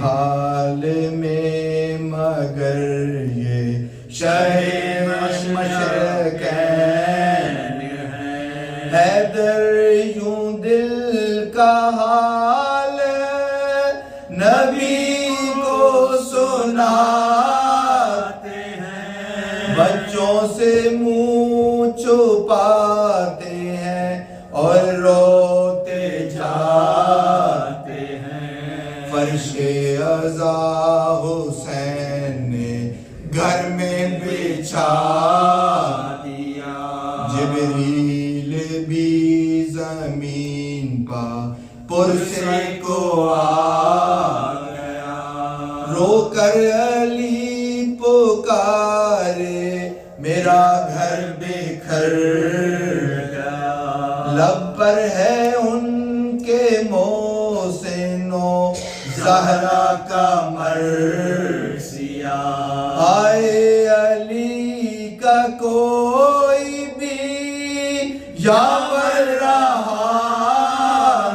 حال میں مگر یہ شہ مشرقین ہے، حیدر یوں دل کا حال نبی کو سناتے ہیں، بچوں سے منہ چھپاتے ہیں اور روتے جاتے ہیں۔ فرش عزا حسین نے گھر میں بچھا دیا، جبریل بھی زمین پا پرسے کو آ گیا، رو کر علی پکارے میرا گھر بکھر گیا، لب پر ہے ان کے محسن و زہرا کا مرثیہ، آئے علی کا کوئی بھی یاور رہا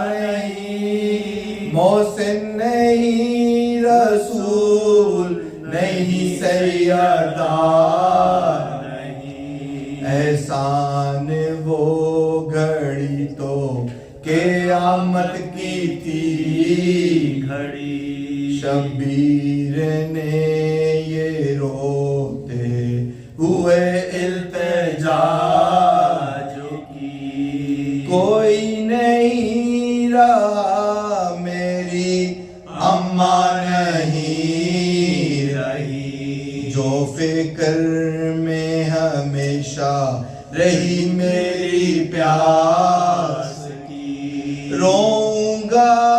نہیں، محسن نہیں رسول نہیں سیدہ نہیں، احسان وہ گھڑی تو قیامت کی تھی گھڑی، شبیر نے یہ روتے ہوئے التجا جو کی، کوئی نہیں رہا میری اماں نہیں رہی، جو فکر میں ہمیشہ رہی میری پیاس کی، روؤں گا